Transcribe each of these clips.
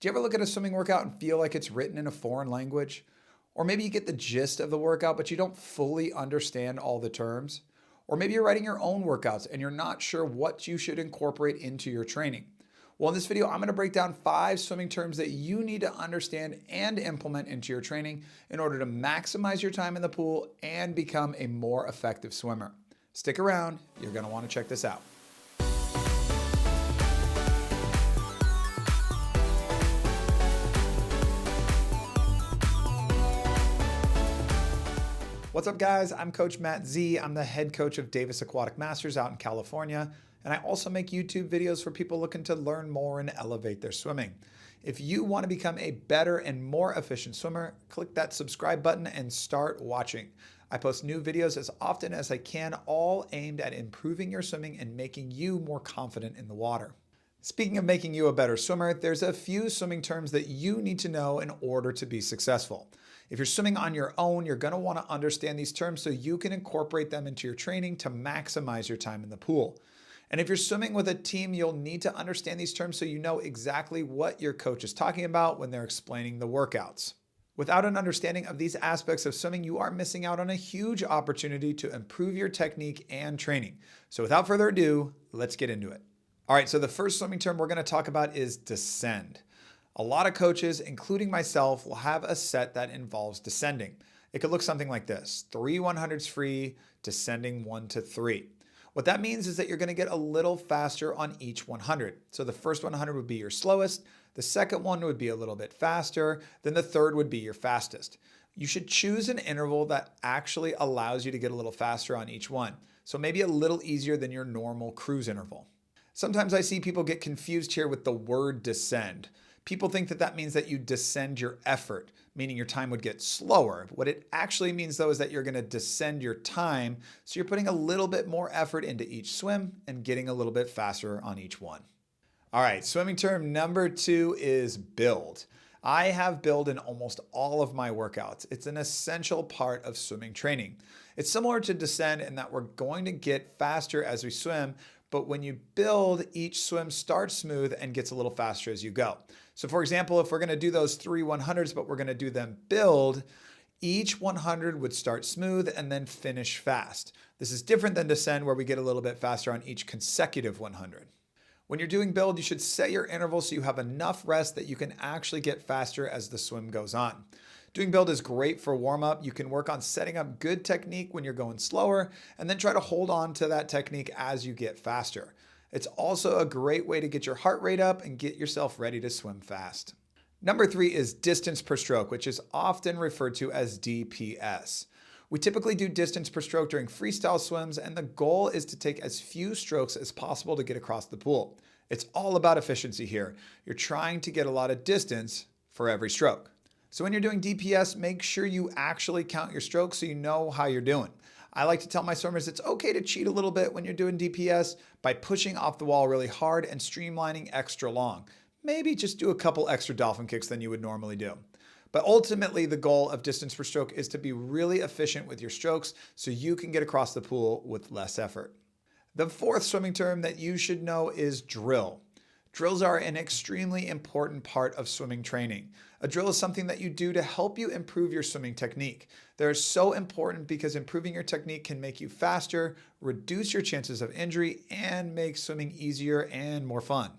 Do you ever look at a swimming workout and feel like it's written in a foreign language? Or maybe you get the gist of the workout, but you don't fully understand all the terms? Or maybe you're writing your own workouts and you're not sure what you should incorporate into your training. Well, in this video, I'm going to break down 5 swimming terms that you need to understand and implement into your training in order to maximize your time in the pool and become a more effective swimmer. Stick around, you're going to want to check this out. What's up, guys? I'm CoachMattZ. I'm the head coach of Davis Aquatic Masters out in California, and I also make YouTube videos for people looking to learn more and elevate their swimming. If you want to become a better and more efficient swimmer, click that subscribe button and start watching. I post new videos as often as I can, all aimed at improving your swimming and making you more confident in the water. Speaking of making you a better swimmer, there's a few swimming terms that you need to know in order to be successful. If you're swimming on your own, you're going to want to understand these terms so you can incorporate them into your training to maximize your time in the pool. And if you're swimming with a team, you'll need to understand these terms so you know exactly what your coach is talking about when they're explaining the workouts. Without an understanding of these aspects of swimming, you are missing out on a huge opportunity to improve your technique and training. So without further ado, let's get into it. All right, so the first swimming term we're going to talk about is descend. A lot of coaches, including myself, will have a set that involves descending. It could look something like this: 3 100s free, descending 1 to 3. What that means is that you're going to get a little faster on each 100. So the first 100 would be your slowest, the second one would be a little bit faster, then the third would be your fastest. You should choose an interval that actually allows you to get a little faster on each one. So maybe a little easier than your normal cruise interval. Sometimes I see people get confused here with the word descend. People think that that means that you descend your effort, meaning your time would get slower. What it actually means, though, is that you're going to descend your time, so you're putting a little bit more effort into each swim and getting a little bit faster on each one. All right, swimming term number 2 is build. I have build in almost all of my workouts. It's an essential part of swimming training. It's similar to descend in that we're going to get faster as we swim, but when you build, each swim starts smooth and gets a little faster as you go. So for example, if we're going to do those 3 100s, but we're going to do them build, each 100 would start smooth and then finish fast. This is different than descend, where we get a little bit faster on each consecutive 100. When you're doing build, you should set your interval so you have enough rest that you can actually get faster as the swim goes on. Doing build is great for warm-up. You can work on setting up good technique when you're going slower and then try to hold on to that technique as you get faster. It's also a great way to get your heart rate up and get yourself ready to swim fast. Number 3 is distance per stroke, which is often referred to as DPS. We typically do distance per stroke during freestyle swims, and the goal is to take as few strokes as possible to get across the pool. It's all about efficiency here. You're trying to get a lot of distance for every stroke. So when you're doing DPS, make sure you actually count your strokes so you know how you're doing. I like to tell my swimmers it's okay to cheat a little bit when you're doing DPS by pushing off the wall really hard and streamlining extra long. Maybe just do a couple extra dolphin kicks than you would normally do. But ultimately, the goal of distance per stroke is to be really efficient with your strokes so you can get across the pool with less effort. The fourth swimming term that you should know is drill. Drills are an extremely important part of swimming training. A drill is something that you do to help you improve your swimming technique. They're so important because improving your technique can make you faster, reduce your chances of injury, and make swimming easier and more fun.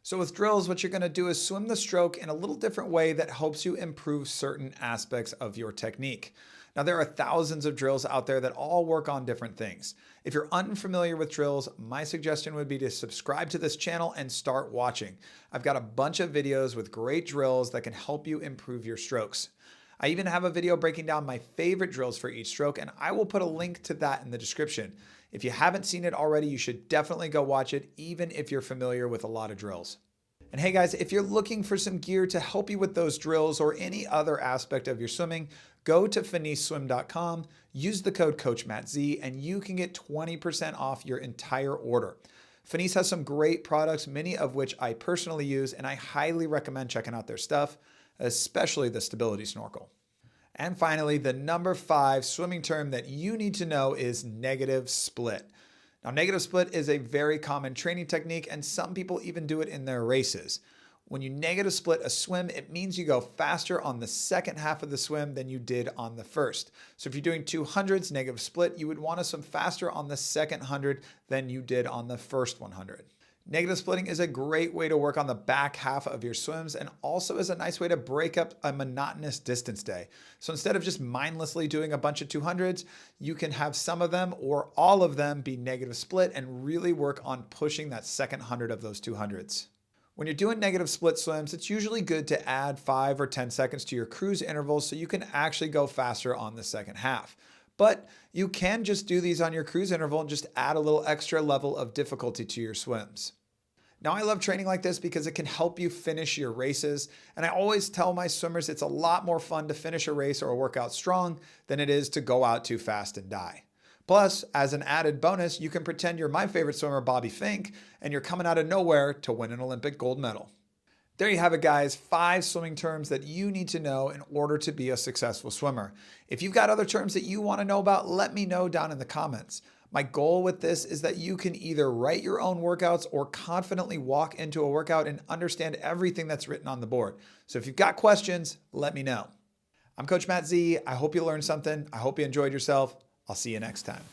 So with drills, what you're going to do is swim the stroke in a little different way that helps you improve certain aspects of your technique. Now, there are thousands of drills out there that all work on different things. If you're unfamiliar with drills, my suggestion would be to subscribe to this channel and start watching. I've got a bunch of videos with great drills that can help you improve your strokes. I even have a video breaking down my favorite drills for each stroke, and I will put a link to that in the description. If you haven't seen it already, you should definitely go watch it, even if you're familiar with a lot of drills. And hey guys, if you're looking for some gear to help you with those drills or any other aspect of your swimming, go to finiseswim.com, use the code CoachMattZ, and you can get 20% off your entire order. Finis has some great products, many of which I personally use, and I highly recommend checking out their stuff, especially the stability snorkel. And finally, the number 5 swimming term that you need to know is negative split. Now, negative split is a very common training technique, and some people even do it in their races. When you negative split a swim, it means you go faster on the second half of the swim than you did on the first. So if you're doing 200s negative split, you would want to swim faster on the second 100 than you did on the first 100. Negative splitting is a great way to work on the back half of your swims and also is a nice way to break up a monotonous distance day. So instead of just mindlessly doing a bunch of 200s, you can have some of them or all of them be negative split and really work on pushing that second 100 of those 200s. When you're doing negative split swims, it's usually good to add 5 or 10 seconds to your cruise intervals so you can actually go faster on the second half. But you can just do these on your cruise interval and just add a little extra level of difficulty to your swims. Now, I love training like this because it can help you finish your races. And I always tell my swimmers it's a lot more fun to finish a race or a workout strong than it is to go out too fast and die. Plus, as an added bonus, you can pretend you're my favorite swimmer, Bobby Fink, and you're coming out of nowhere to win an Olympic gold medal. There you have it, guys. 5 swimming terms that you need to know in order to be a successful swimmer. If you've got other terms that you want to know about, let me know down in the comments. My goal with this is that you can either write your own workouts or confidently walk into a workout and understand everything that's written on the board. So if you've got questions, let me know. I'm CoachMattZ. I hope you learned something. I hope you enjoyed yourself. I'll see you next time.